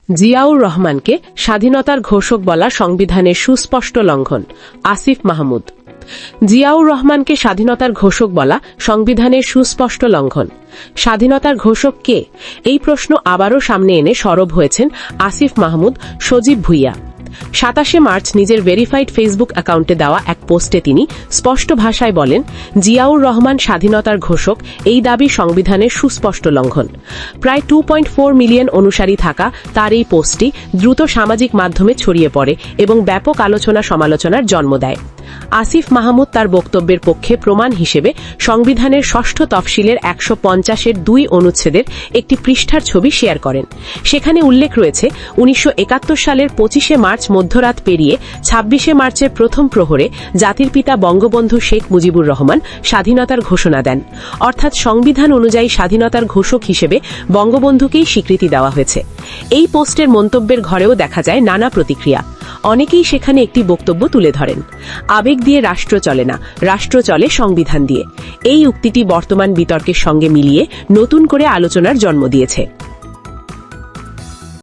জিয়াউর রহমানকে স্বাধীনতার ঘোষক বলা সংবিধানের সুস্পষ্ট লঙ্ঘন। আসিফ মাহমুদ। জিয়াউর রহমানকে স্বাধীনতার ঘোষক বলা সংবিধানের সুস্পষ্ট লঙ্ঘন। স্বাধীনতার ঘোষক কে? এই প্রশ্ন আবারও সামনে এনে সরব হয়েছেন আসিফ মাহমুদ, সজীব ভুইয়া। ২৭ মার্চ নিজের ভেরিফাইড ফেসবুক অ্যাকাউন্টে দেওয়া এক পোস্টে তিনি স্পষ্ট ভাষায় বলেন, জিয়াউর রহমান স্বাধীনতার ঘোষক, এই দাবি সংবিধানের সুস্পষ্ট লঙ্ঘন। প্রায় 2.4 মিলিয়ন অনুসারী থাকা তার এই পোস্টটি দ্রুত সামাজিক মাধ্যমে ছড়িয়ে পড়ে এবং ব্যাপক আলোচনা সমালোচনার জন্ম দেয়। আসিফ মাহমুদ তার বক্তব্যের পক্ষে প্রমাণ হিসেবে সংবিধানের ষষ্ঠ তফসিলের ১৫০-এর ২ অনুচ্ছেদের একটি পৃষ্ঠার ছবি শেয়ার করেন। সেখানে উল্লেখ রয়েছে, ১৯৭১ সালের ২৫ মার্চ মধ্যরাত পেরিয়ে ২৬ মার্চের প্রথম প্রহরে জাতির পিতা বঙ্গবন্ধু শেখ মুজিবুর রহমান স্বাধীনতার ঘোষণা দেন। অর্থাৎ সংবিধান অনুযায়ী স্বাধীনতার ঘোষক হিসেবে বঙ্গবন্ধুকেই স্বীকৃতি দেওয়া হয়েছে। এই পোস্টের মন্তব্যের ঘরেও দেখা যায় নানা প্রতিক্রিয়া। অনেকেই সেখানে একটি বক্তব্য তুলে ধরেন, আবেগ দিয়ে রাষ্ট্র চলে না, রাষ্ট্র চলে সংবিধান দিয়ে। এই উক্তিটি বর্তমান বিতর্কের সঙ্গে মিলিয়ে নতুন করে আলোচনার জন্ম দিয়েছে।